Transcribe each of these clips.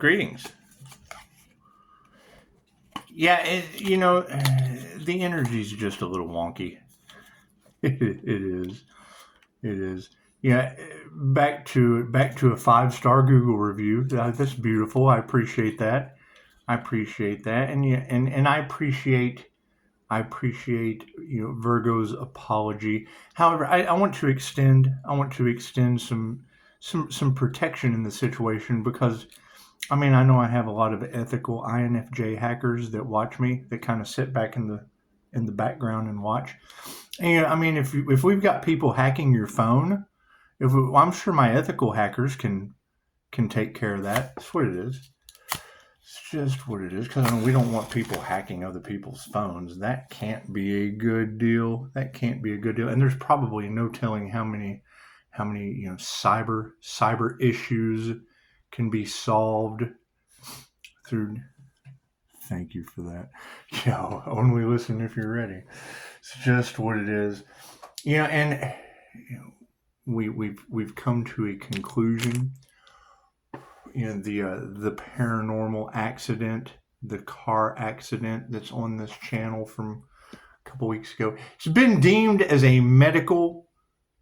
Greetings. Yeah, the energy's just a little wonky. It is. It is. Yeah, back to a 5-star Google review. That's beautiful. I appreciate that. And yeah, and I appreciate Virgo's apology. However, I want to extend some protection in the situation, because I know I have a lot of ethical INFJ hackers that watch me, that kind of sit back in the background and watch. And if we've got people hacking your phone, I'm sure my ethical hackers can take care of that. That's what it is. It's just what it is, because we don't want people hacking other people's phones. That can't be a good deal. And there's probably no telling how many cyber issues can be solved through. Thank you for that. Only listen if you're ready. It's just what it is. And we've come to a conclusion. The paranormal accident, the car accident that's on this channel from a couple weeks ago, it's been deemed as a medical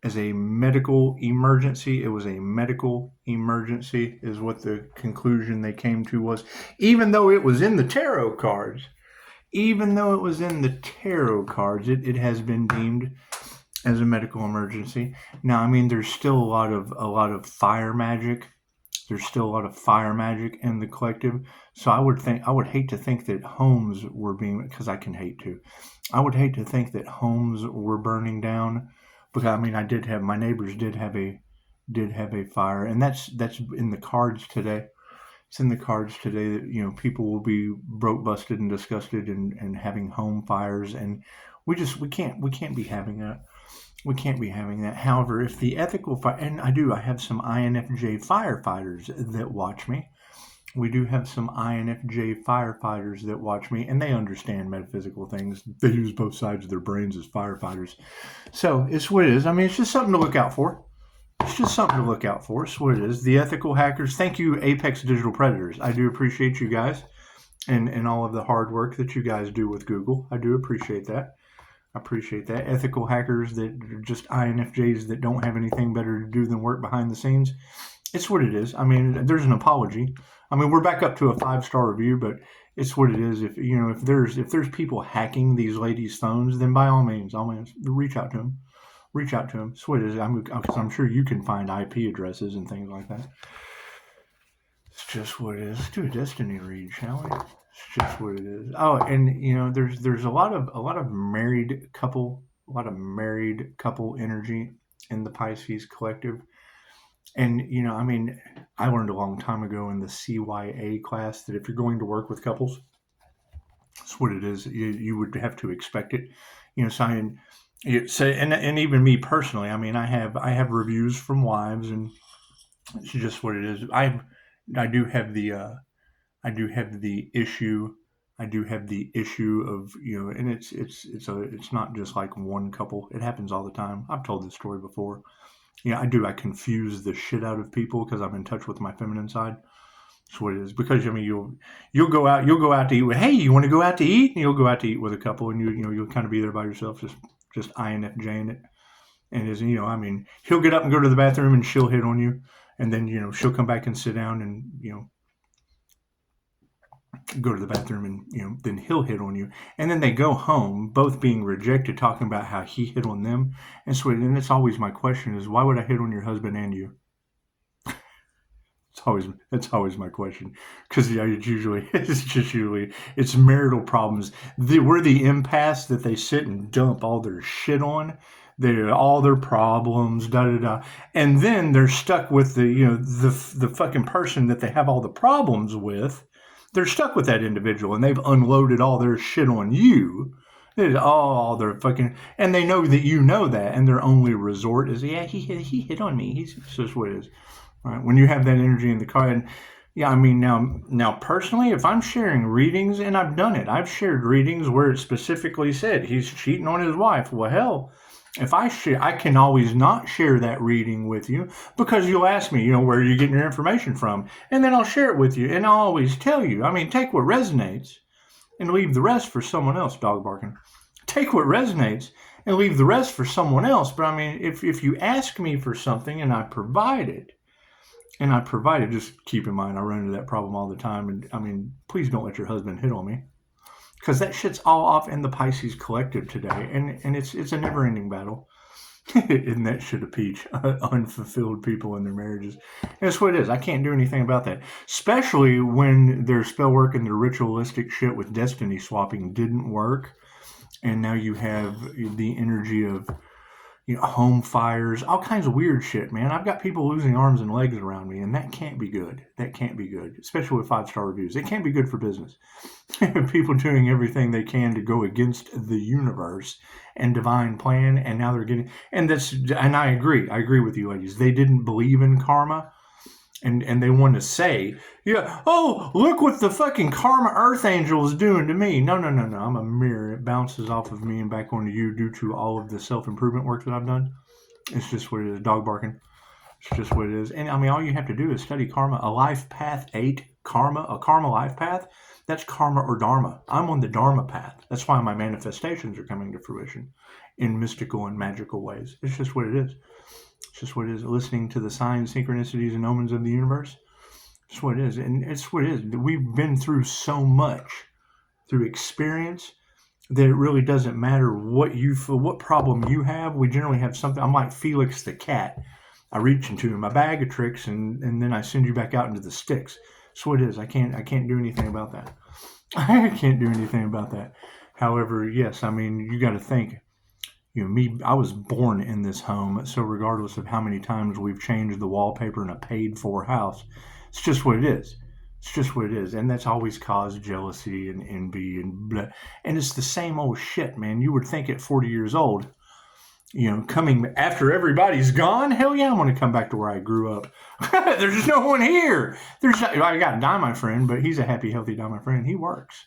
emergency. It was a medical emergency, is what the conclusion they came to was, even though it was in the tarot cards. It has been deemed as a medical emergency. Now, there's still a lot of fire magic. There's still a lot of fire magic in the collective. So I would hate to think that homes were being, because I can hate to. I would hate to think that homes were burning down, because my neighbors did have a fire, and that's in the cards today. It's in the cards today that people will be broke, busted, and disgusted, and having home fires, and we can't be having that. We can't be having that. However, if the ethical fire, and I have some INFJ firefighters that watch me. We do have some INFJ firefighters that watch me, and they understand metaphysical things. They use both sides of their brains as firefighters. So it's what it is. It's just something to look out for. It's what it is. The ethical hackers. Thank you, Apex Digital Predators. I do appreciate you guys and all of the hard work that you guys do with Google. I do appreciate that. Ethical hackers that are just INFJs that don't have anything better to do than work behind the scenes. It's what it is. There's an apology. We're back up to a 5-star review, but it's what it is. If there's people hacking these ladies' phones, then by all means, reach out to them. It's what it is. Because I'm sure you can find IP addresses and things like that. It's just what it is. Let's do a destiny read, shall we? It's just what it is. Oh, and there's a lot of married couple energy in the Pisces collective. And I learned a long time ago in the CYA class that if you're going to work with couples, that's what it is. You would have to expect it. And even me personally, I have reviews from wives, and it's just what it is. I do have the issue of, and it's not just like one couple. It happens all the time. I've told this story before. I confuse the shit out of people because I'm in touch with my feminine side. That's what it is. Because you'll go out to eat with, hey, you want to go out to eat? And you'll go out to eat with a couple, and you'll kind of be there by yourself, just INFJing it. And he'll get up and go to the bathroom, and she'll hit on you, and then she'll come back and sit down, and go to the bathroom, and then he'll hit on you, and then they go home both being rejected, talking about how he hit on them. And so, and it's always my question is, why would I hit on your husband and you? That's always my question, because it's marital problems. We're the impasse that they sit and dump all their shit on. All their problems, and then they're stuck with the fucking person that they have all the problems with. They're stuck with that individual, and they've unloaded all their shit on you. All their fucking, and they know that that, and their only resort is, he hit on me. He's just what it is. All right, when you have that energy in the car, and now personally, if I'm sharing readings, and I've done it, I've shared readings where it specifically said he's cheating on his wife. Well, hell, If I share, I can always not share that reading with you because you'll ask me, where are you getting your information from? And then I'll share it with you. And I'll always tell you, take what resonates and leave the rest for someone else. Dog barking. Take what resonates and leave the rest for someone else. But if you ask me for something and I provide it, just keep in mind, I run into that problem all the time. And please don't let your husband hit on me, because that shit's all off in the Pisces collective today. And it's a never ending battle. Isn't that shit a peach? Unfulfilled people in their marriages. And that's what it is. I can't do anything about that. Especially when their spell work and their ritualistic shit with destiny swapping didn't work. And now you have the energy of home fires, all kinds of weird shit, man. I've got people losing arms and legs around me, and that can't be good. That can't be good, especially with 5-star reviews. It can't be good for business. People doing everything they can to go against the universe and divine plan, and now they're getting, and I agree with you ladies. They didn't believe in karma. And they want to say, oh, look what the fucking karma earth angel is doing to me. No. I'm a mirror. It bounces off of me and back onto you due to all of the self-improvement work that I've done. It's just what it is. Dog barking. It's just what it is. And all you have to do is study karma. A life path 8, karma, a karma life path. That's karma or dharma. I'm on the dharma path. That's why my manifestations are coming to fruition in mystical and magical ways. It's just what it is. It's just what it is. Listening to the signs, synchronicities, and omens of the universe. It's what it is. And it's what it is. We've been through so much through experience that it really doesn't matter what you feel, what problem you have. We generally have something. I'm like Felix the cat. I reach into my bag of tricks and then I send you back out into the sticks. That's what it is. I can't do anything about that. I can't do anything about that. However, yes, you got to think. I was born in this home, so regardless of how many times we've changed the wallpaper in a paid-for house, it's just what it is. It's just what it is, and that's always caused jealousy and envy and blah. And it's the same old shit, man. You would think at 40 years old, coming after everybody's gone, hell yeah, I'm going to come back to where I grew up. There's no one here. I got Don, my friend, but he's a happy, healthy Don, my friend. He works.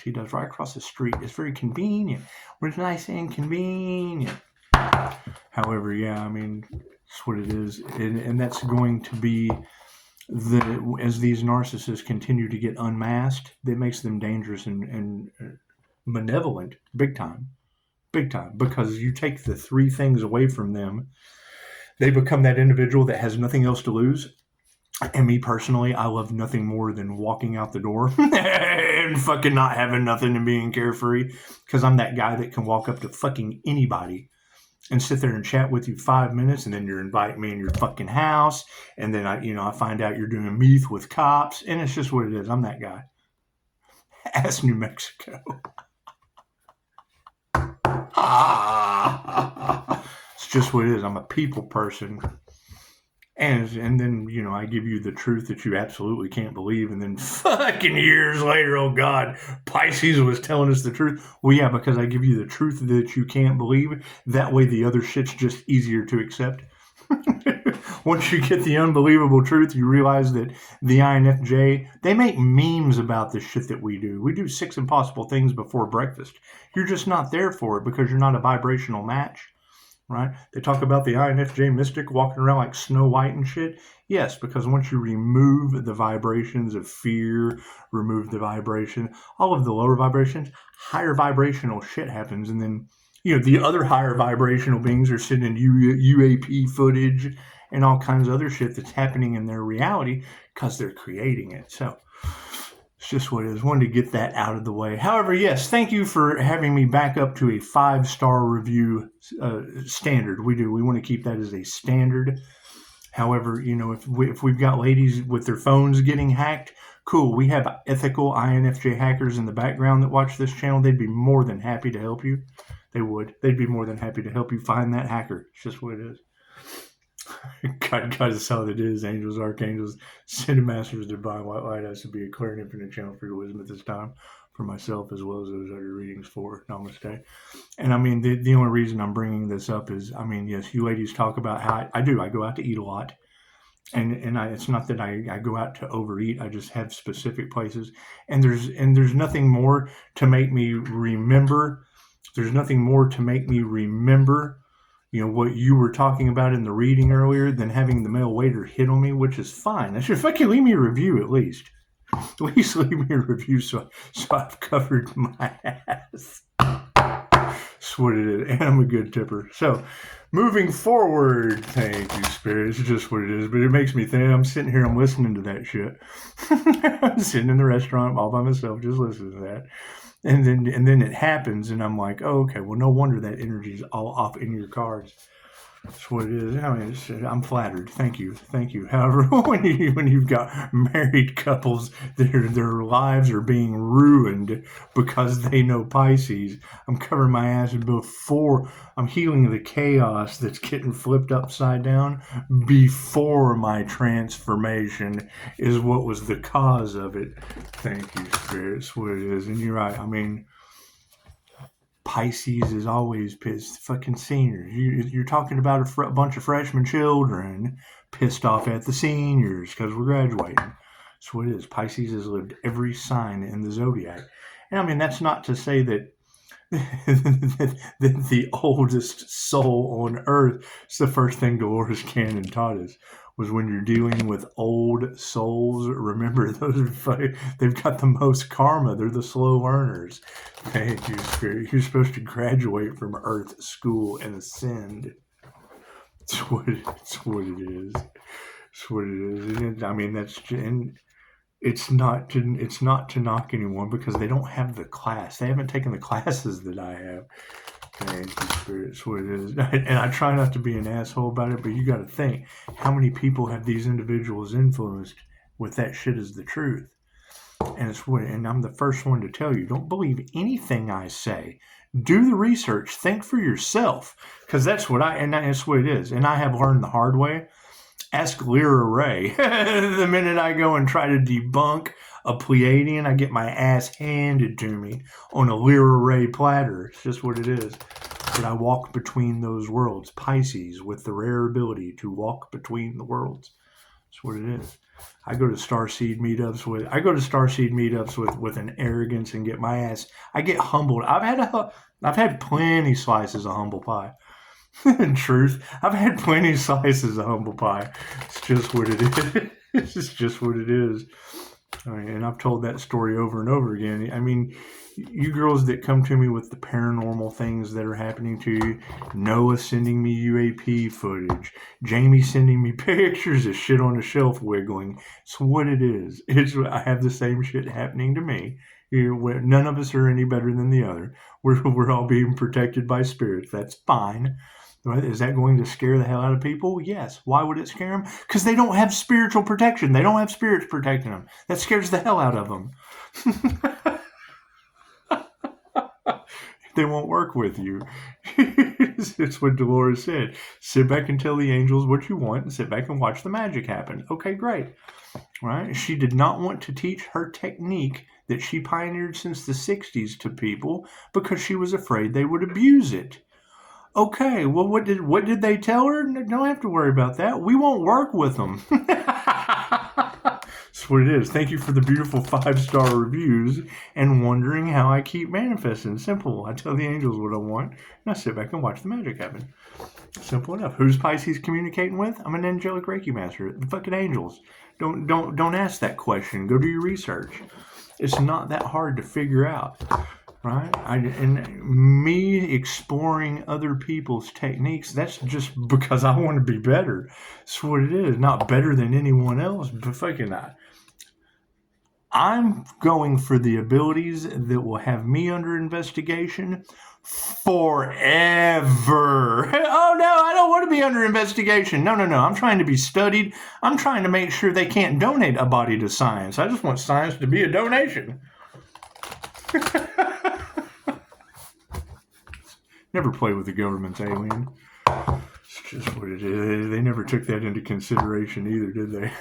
He does right across the street. It's very convenient. It's nice and convenient. However, yeah, it's what it is. And that's going to be, as these narcissists continue to get unmasked, that makes them dangerous and malevolent big time. Because you take the 3 things away from them, they become that individual that has nothing else to lose. And me personally, I love nothing more than walking out the door and fucking not having nothing and being carefree, because I'm that guy that can walk up to fucking anybody and sit there and chat with you 5 minutes, and then you're inviting me in your fucking house, and then I find out you're doing meth with cops, and it's just what it is. I'm that guy. Ask New Mexico. It's just what it is. I'm a people person. And then, I give you the truth that you absolutely can't believe. And then fucking years later, oh God, Pisces was telling us the truth. Well, yeah, because I give you the truth that you can't believe. That way the other shit's just easier to accept. Once you get the unbelievable truth, you realize that the INFJ, they make memes about the shit that we do. We do 6 impossible things before breakfast. You're just not there for it because you're not a vibrational match. Right? They talk about the INFJ mystic walking around like Snow White and shit. Yes, because once you remove the vibrations of fear, remove the vibration, all of the lower vibrations, higher vibrational shit happens. And then, the other higher vibrational beings are sitting in UAP footage and all kinds of other shit that's happening in their reality because they're creating it. So it's just what it is. Wanted to get that out of the way. However, yes, thank you for having me back up to a 5-star review standard. We do. We want to keep that as a standard. However, if we've got ladies with their phones getting hacked, cool. We have ethical INFJ hackers in the background that watch this channel. They'd be more than happy to help you. They would. They'd be more than happy to help you find that hacker. It's just what it is. God is all it is. Angels, archangels, sending masters, divine white light has to be a clear and infinite channel for your wisdom at this time, for myself as well as those other readings for Namaste. And the only reason I'm bringing this up is, yes, you ladies talk about how I go out to eat a lot, and it's not that I go out to overeat. I just have specific places, and there's nothing more to make me remember There's nothing more to make me remember, what you were talking about in the reading earlier than having the male waiter hit on me, which is fine. I should fucking leave me a review at least. At least leave me a review so I've covered my ass. That's what it is. And I'm a good tipper. So, moving forward, thank you, Spirit. It's just what it is. But it makes me think. I'm sitting here, I'm listening to that shit. I'm sitting in the restaurant all by myself, just listening to that. And then it happens, and I'm like, oh, okay, well, no wonder that energy's all off in your cards. That's what it is. I mean, I'm flattered. Thank you. However, when you've got married couples, their lives are being ruined because they know Pisces. I'm covering my ass before I'm healing the chaos that's getting flipped upside down before my transformation is what was the cause of it. Thank you, Spirit. That's what it is. And you're right. I mean, Pisces is always pissed. Fucking seniors. You're talking about a bunch of freshman children pissed off at the seniors because we're graduating. That's what it is. Pisces has lived every sign in the zodiac. And I mean, that's not to say that the oldest soul on earth is the first thing Dolores Cannon taught us. Was when you're dealing with old souls, remember they've got the most karma. They're the slow learners. Thank you, Spirit. You're supposed to graduate from Earth school and ascend. It's what it is. It's what it is. And I mean, it's not to knock anyone because they don't have the class. They haven't taken the classes that I have. Thank you, Spirit. It's what it is. And I try not to be an asshole about it, but you got to think, how many people have these individuals influenced with that shit is the truth? And I'm the first one to tell you, don't believe anything I say. Do the research. Think for yourself. Because that's what that's what it is. And I have learned the hard way. Ask Lyra Ray. The minute I go and try to debunk a Pleiadian, I get my ass handed to me on a Lyra Ray platter. It's just what it is. But I walk between those worlds. Pisces with the rare ability to walk between the worlds. That's what it is. I go to Starseed meetups with an arrogance and get my ass. I get humbled. I've had plenty slices of humble pie. In truth, I've had plenty of slices of humble pie. It's just what it is. It's just what it is. I mean, and I've told that story over and over again. I mean, you girls that come to me with the paranormal things that are happening to you, Noah sending me UAP footage, Jamie sending me pictures of shit on the shelf wiggling. It's what it is. I have the same shit happening to me. None of us are any better than the other. We're all being protected by spirits. That's fine. Right? Is that going to scare the hell out of people? Yes. Why would it scare them? Because they don't have spiritual protection. They don't have spirits protecting them. That scares the hell out of them. They won't work with you. It's what Dolores said. Sit back and tell the angels what you want and sit back and watch the magic happen. Okay, great. Right? She did not want to teach her technique that she pioneered since the 60s to people because she was afraid they would abuse it. Okay, well, what did they tell her? Don't have to worry about that. We won't work with them. That's what it is. Thank you for the beautiful 5-star reviews and wondering how I keep manifesting. Simple. I tell the angels what I want, and I sit back and watch the magic happen. Simple enough. Who's Pisces communicating with? I'm an angelic Reiki master. The fucking angels. Don't ask that question. Go do your research. It's not that hard to figure out. Right? And me exploring other people's techniques, that's just because I want to be better. That's what it is. Not better than anyone else, but fucking I'm going for the abilities that will have me under investigation forever. Oh, no, I don't want to be under investigation. No. I'm trying to be studied. I'm trying to make sure they can't donate a body to science. I just want science to be a donation. Never play with the government's alien. It's just what it is. They never took that into consideration either, did they?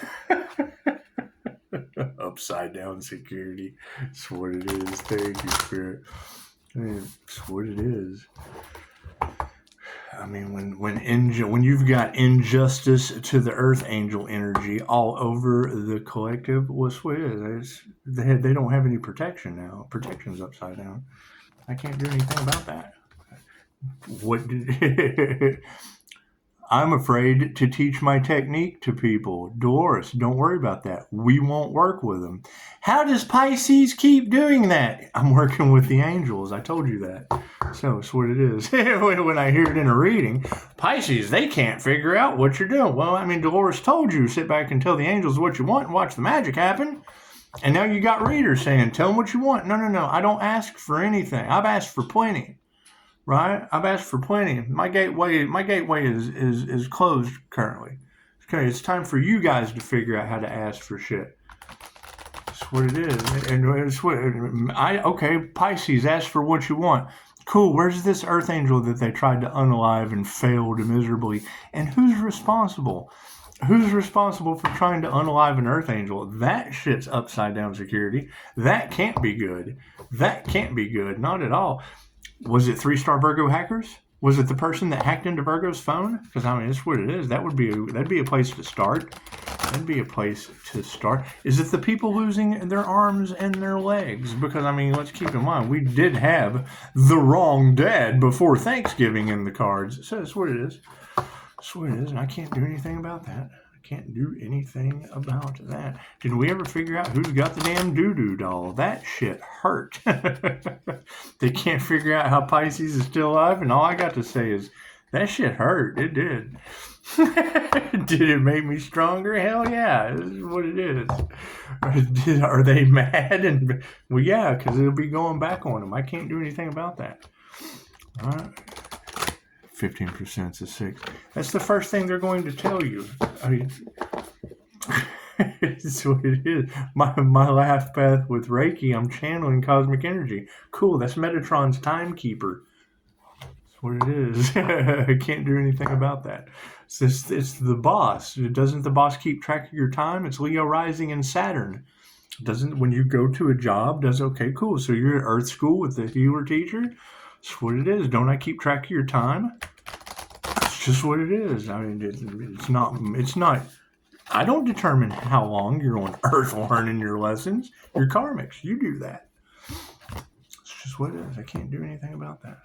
Upside down security. It's what it is. Thank you, Spirit. It's what it is. I mean, when you've got injustice to the Earth Angel energy all over the collective, what's what it is? They don't have any protection now. Protection's upside down. I can't do anything about that. What did... I'm afraid to teach my technique to people. Dolores, don't worry about that. We won't work with them. How does Pisces keep doing that? I'm working with the angels. I told you that. So it's what it is. When I hear it in a reading, Pisces, they can't figure out what you're doing. Well, I mean, Dolores told you, sit back and tell the angels what you want and watch the magic happen. And now you got readers saying, tell them what you want. No. I don't ask for anything. I've asked for plenty. Right? I've asked for plenty. My gateway is closed currently. Okay, it's time for you guys to figure out how to ask for shit. That's what it is. And it's what okay, Pisces, ask for what you want. Cool, where's this earth angel that they tried to unalive and failed miserably? And who's responsible? Who's responsible for trying to unalive an earth angel? That shit's upside down security. That can't be good. That can't be good. Not at all. Was it 3-star Virgo hackers? Was it the person that hacked into Virgo's phone? Because I mean, it's what it is. That'd be a place to start. That'd be a place to start. Is it the people losing their arms and their legs? Because I mean, let's keep in mind, we did have the wrong dad before Thanksgiving in the cards. So that's what it is. That's what it is, and I can't do anything about that. Can't do anything about that. Did we ever figure out who's got the damn doo-doo doll? That shit hurt. They can't figure out how Pisces is still alive, and all I got to say is, that shit hurt. It did. Did it make me stronger? Hell yeah. This is what it is. Are they mad? And well, yeah, because it'll be going back on them. I can't do anything about that. All right. 15% is 6. That's the first thing they're going to tell you. I mean, it's what it is. My laugh path with Reiki, I'm channeling cosmic energy. Cool, that's Metatron's timekeeper. That's what it is. I can't do anything about that. It's the boss. Doesn't the boss keep track of your time? It's Leo rising in Saturn. Doesn't, when you go to a job, okay, cool. So you're at Earth School with the healer teacher? That's what it is. Don't I keep track of your time? That's just what it is. I mean, it's not. I don't determine how long you're on Earth learning your lessons. You're karmics. You do that. It's just what it is. I can't do anything about that.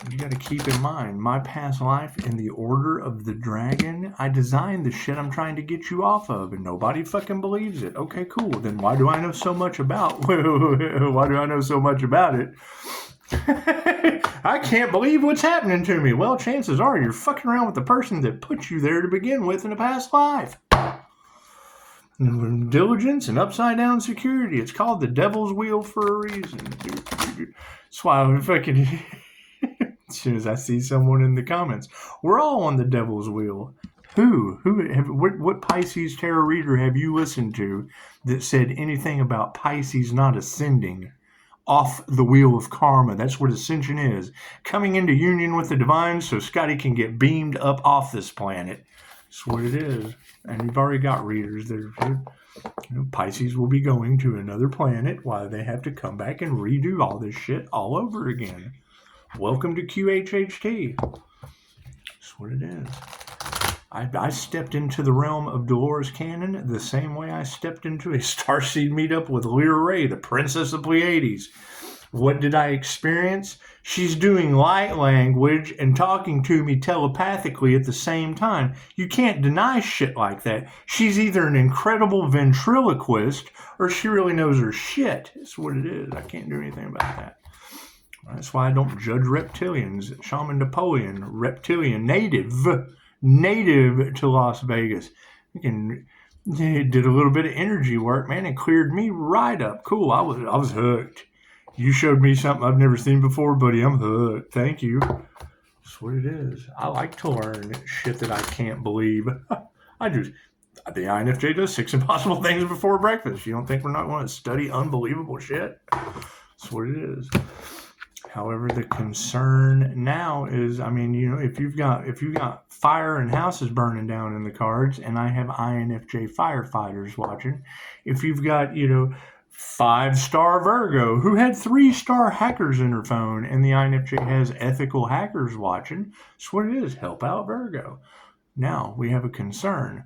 You got to keep in mind, my past life in the Order of the Dragon, I designed the shit I'm trying to get you off of, and nobody fucking believes it. Okay, cool. Then why do I know so much about? Why do I know so much about it? I can't believe what's happening to me. Well, chances are you're fucking around with the person that put you there to begin with in a past life. Diligence and upside down security. It's called the devil's wheel for a reason. That's why I'm fucking... As soon as I see someone in the comments, we're all on the devil's wheel. What Pisces tarot reader have you listened to that said anything about Pisces not ascending off the wheel of karma? That's what ascension is. Coming into union with the divine so Scotty can get beamed up off this planet. That's what it is. And you've already got readers. Pisces will be going to another planet while they have to come back and redo all this shit all over again. Welcome to QHHT. That's what it is. I stepped into the realm of Dolores Cannon the same way I stepped into a starseed meetup with Lyra Ray, the Princess of Pleiades. What did I experience? She's doing light language and talking to me telepathically at the same time. You can't deny shit like that. She's either an incredible ventriloquist or she really knows her shit. That's what it is. I can't do anything about that. That's why I don't judge reptilians. Shaman Napoleon, reptilian, native to Las Vegas. Did a little bit of energy work, man, and cleared me right up. Cool, I was hooked. You showed me something I've never seen before, buddy. I'm hooked. Thank you. That's what it is. I like to learn shit that I can't believe. The INFJ does 6 impossible things before breakfast. You don't think we're not going to study unbelievable shit? That's what it is. However, the concern now is, I mean, if you've got fire and houses burning down in the cards, and I have INFJ firefighters watching, if you've got, 5-star Virgo who had 3-star hackers in her phone, and the INFJ has ethical hackers watching, that's what it is. Help out Virgo. Now we have a concern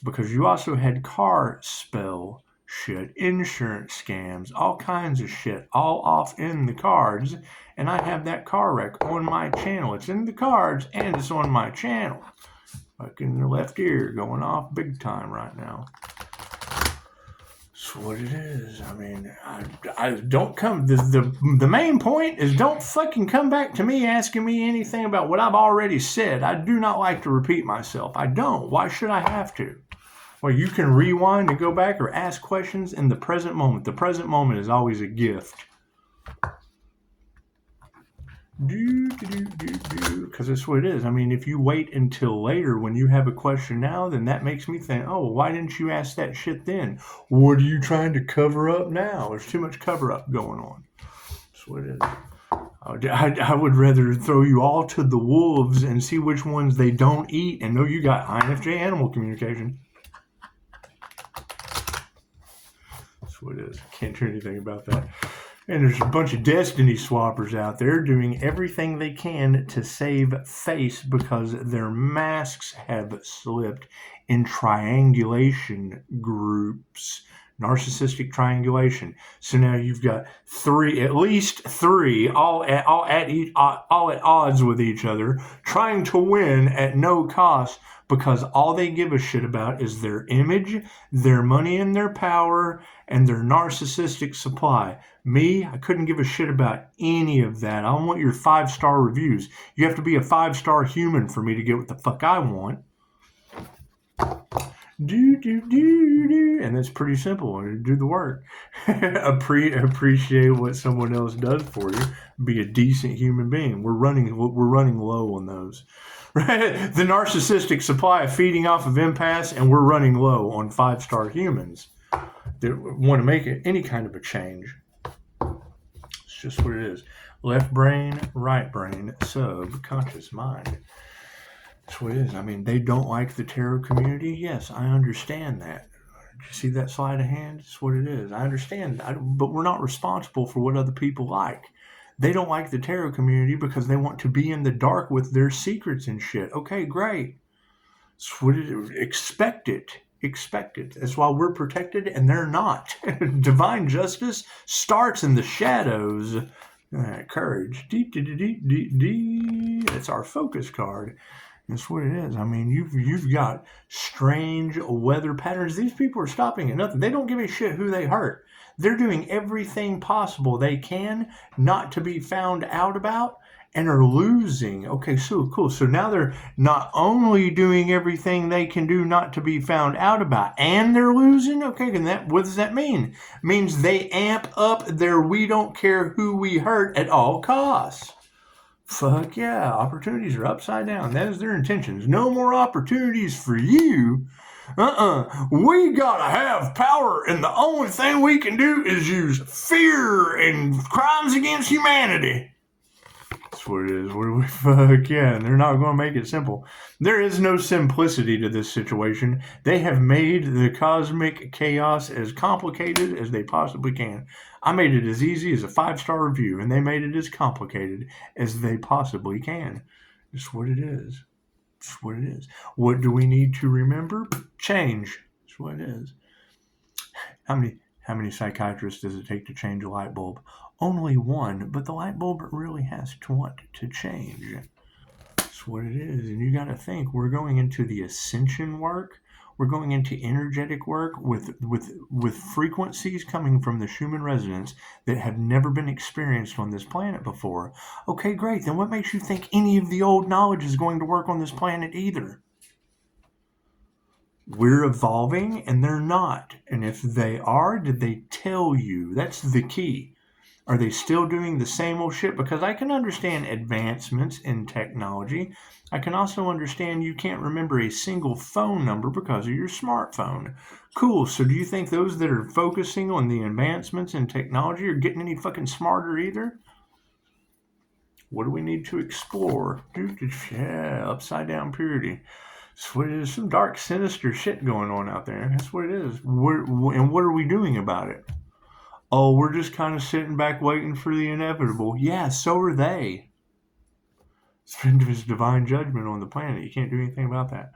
because you also had car spell shit, insurance scams, all kinds of shit, all off in the cards. And I have that car wreck on my channel. It's in the cards and it's on my channel. Fucking the left ear going off big time right now. That's what it is. I mean, I don't come. The main point is don't fucking come back to me asking me anything about what I've already said. I do not like to repeat myself. I don't. Why should I have to? Well, you can rewind and go back or ask questions in the present moment. The present moment is always a gift. Because that's what it is. I mean, if you wait until later when you have a question now, then that makes me think, oh, why didn't you ask that shit then? What are you trying to cover up now? There's too much cover up going on. That's what it is. I would rather throw you all to the wolves and see which ones they don't eat and know you got INFJ animal communication. That's what it is. I can't do anything about that. And there's a bunch of destiny swappers out there doing everything they can to save face because their masks have slipped in triangulation groups. Narcissistic triangulation. So now you've got at least three, all at odds with each other, trying to win at no cost because all they give a shit about is their image, their money and their power, and their narcissistic supply. Me, I couldn't give a shit about any of that. I want your 5-star reviews. You have to be a 5-star human for me to get what the fuck I want. And that's pretty simple. Do the work. Appreciate what someone else does for you. Be a decent human being. We're running low on those. Right? The narcissistic supply feeding off of empaths, and we're running low on 5-star humans that want to make any kind of a change. It's just what it is. Left brain, right brain, subconscious mind. That's what it is. I mean, they don't like the tarot community. Yes, I understand that. Did you see that sleight of hand? That's what it is. I understand. But we're not responsible for what other people like. They don't like the tarot community because they want to be in the dark with their secrets and shit. Okay, great. That's what it is. Expect it. That's why we're protected and they're not. Divine justice starts in the shadows. Courage. That's our focus card. That's what it is. I mean, you've got strange weather patterns. These people are stopping at nothing. They don't give a shit who they hurt. They're doing everything possible they can not to be found out about and are losing. Okay, so cool. So now they're not only doing everything they can do not to be found out about, and they're losing? Okay, what does that mean? It means they amp up their we don't care who we hurt at all costs. Fuck yeah, opportunities are upside down. That is their intentions. No more opportunities for you. We gotta have power, and the only thing we can do is use fear and crimes against humanity. That's what it is. Fuck yeah, and they're not going to make it simple. There is no simplicity to this situation. They have made the cosmic chaos as complicated as they possibly can. I made it as easy as a 5-star review, and they made it as complicated as they possibly can. That's what it is. That's what it is. What do we need to remember? Change. That's what it is. How many psychiatrists does it take to change a light bulb? Only one, but the light bulb really has to want to change. That's what it is. And you got to think, we're going into the ascension work. We're going into energetic work with frequencies coming from the Schumann resonance that have never been experienced on this planet before. Okay, great. Then what makes you think any of the old knowledge is going to work on this planet either? We're evolving and they're not. And if they are, did they tell you? That's the key. Are they still doing the same old shit? Because I can understand advancements in technology. I can also understand you can't remember a single phone number because of your smartphone. Cool. So do you think those that are focusing on the advancements in technology are getting any fucking smarter either? What do we need to explore? Yeah, upside down purity. That's what it is. Some dark, sinister shit going on out there. That's what it is. And what are we doing about it? Oh, we're just kind of sitting back waiting for the inevitable. Yeah, so are they. It's divine judgment on the planet. You can't do anything about that.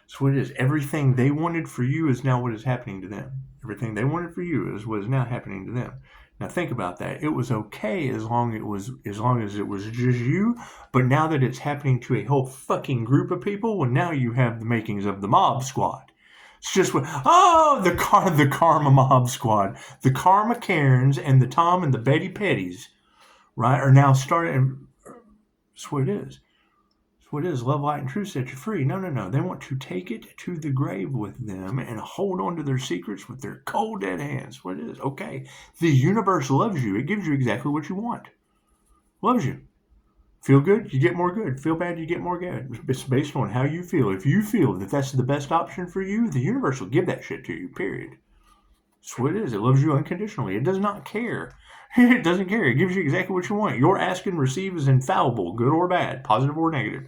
That's what it is. Everything they wanted for you is now what is happening to them. Everything they wanted for you is what is now happening to them. Now think about that. It was okay as long as it was just you, but now that it's happening to a whole fucking group of people, well, now you have the makings of the mob squad. It's just what the karma mob squad, the karma Karens and the Tom and the Betty Petties, right, are now starting. That's what it is. What is love, light, and truth set you free? No. They want to take it to the grave with them and hold on to their secrets with their cold, dead hands. What it is? Okay. The universe loves you. It gives you exactly what you want. Loves you. Feel good, you get more good. Feel bad, you get more good. It's based on how you feel. If you feel that that's the best option for you, the universe will give that shit to you, period. That's what it is. It loves you unconditionally. It does not care. It doesn't care. It gives you exactly what you want. Your ask and receive is infallible, good or bad, positive or negative.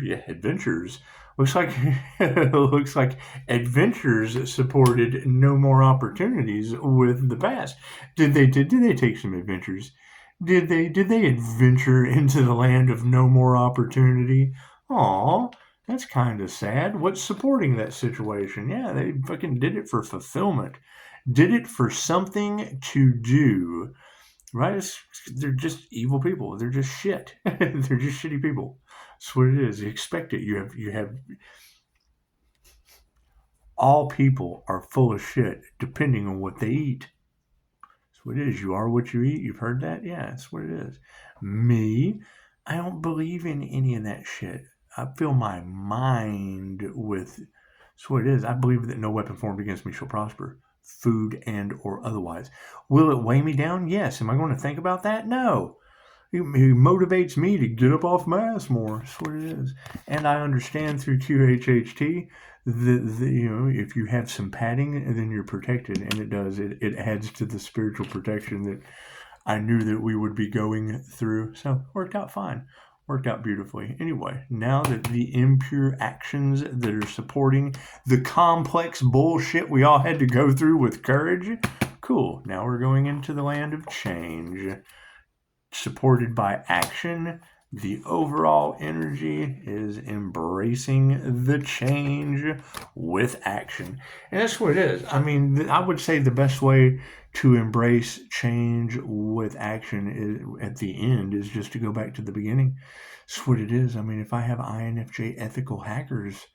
Yeah, adventures. Looks like adventures supported no more opportunities with the past. Did they take some adventures? Did they adventure into the land of no more opportunity? Aw, that's kind of sad. What's supporting that situation? Yeah, they fucking did it for fulfillment. Did it for something to do. Right? They're just evil people. They're just shit. They're just shitty people. That's what it is. You expect it. You have all people are full of shit depending on what they eat. That's what it is. You are what you eat. You've heard that? Yeah, that's what it is. Me, I don't believe in any of that shit. I fill my mind with. That's what it is. I believe that no weapon formed against me shall prosper, food and or otherwise. Will it weigh me down? Yes. Am I going to think about that? No. He motivates me to get up off my ass more. That's what it is. And I understand through QHHT that if you have some padding, then you're protected, and it does. It adds to the spiritual protection that I knew that we would be going through. So worked out fine. Worked out beautifully. Anyway, now that the impure actions that are supporting the complex bullshit we all had to go through with courage, cool. Now we're going into the land of change. Supported by action, the overall energy is embracing the change with action. And that's what it is. I mean, I would say the best way to embrace change with action at the end is just to go back to the beginning. That's what it is. I mean, if I have INFJ ethical hackers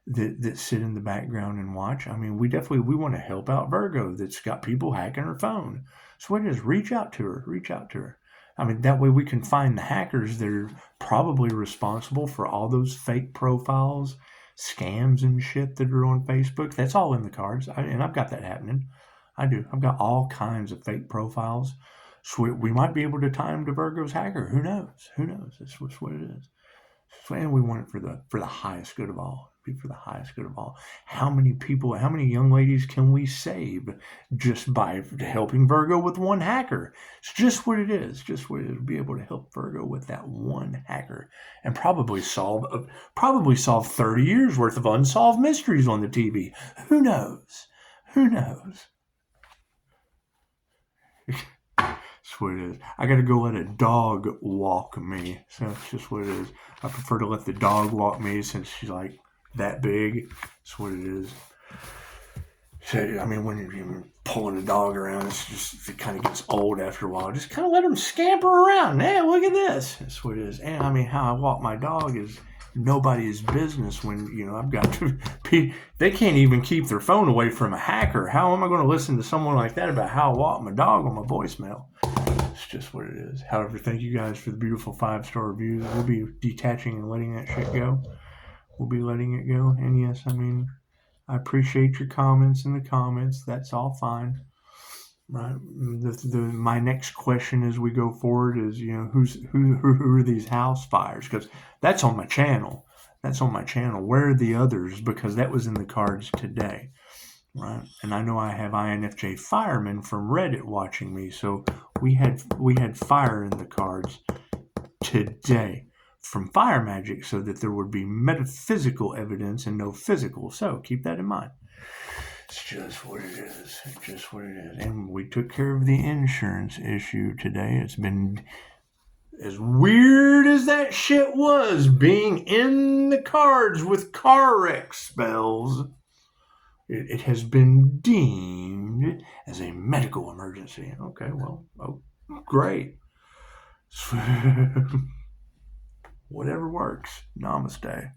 that sit in the background and watch, I mean, we want to help out Virgo that's got people hacking her phone. So what it is, reach out to her. I mean, that way we can find the hackers that are probably responsible for all those fake profiles, scams and shit that are on Facebook. That's all in the cards. And I've got that happening. I do. I've got all kinds of fake profiles. So we might be able to tie them to Virgo's hacker. Who knows? That's what it is. And we want it for the highest good of all. Be for the highest good of all. How many young ladies can we save just by helping Virgo with one hacker? It's just what it is. Be able to help Virgo with that one hacker and probably solve 30 years worth of unsolved mysteries on the TV. Who knows? That's what it is. I got to go let a dog walk me. So it's just what it is. I prefer to let the dog walk me since she's like that big. That's what it is. So, I mean, when you're pulling a dog around, it kind of gets old after a while. Just kind of let them scamper around. Hey, look at this. That's what it is. And I mean, how I walk my dog is nobody's business when, I've got to they can't even keep their phone away from a hacker. How am I going to listen to someone like that about how I walk my dog on my voicemail? It's just what it is. However, thank you guys for the beautiful 5-star reviews. We'll be detaching and letting that shit go. We'll be letting it go. And yes, I mean, I appreciate your comments in the comments. That's all fine. Right. My next question as we go forward is, who are these house fires? Because that's on my channel. Where are the others? Because that was in the cards today. Right. And I know I have INFJ Fireman from Reddit watching me. So we had fire in the cards today from fire magic so that there would be metaphysical evidence and no physical. So keep that in mind. It's just what it is. And we took care of the insurance issue today. It's been As weird as that shit was, being in the cards with car wreck spells, it has been deemed as a medical emergency. Okay, well, oh, great. Whatever works. Namaste.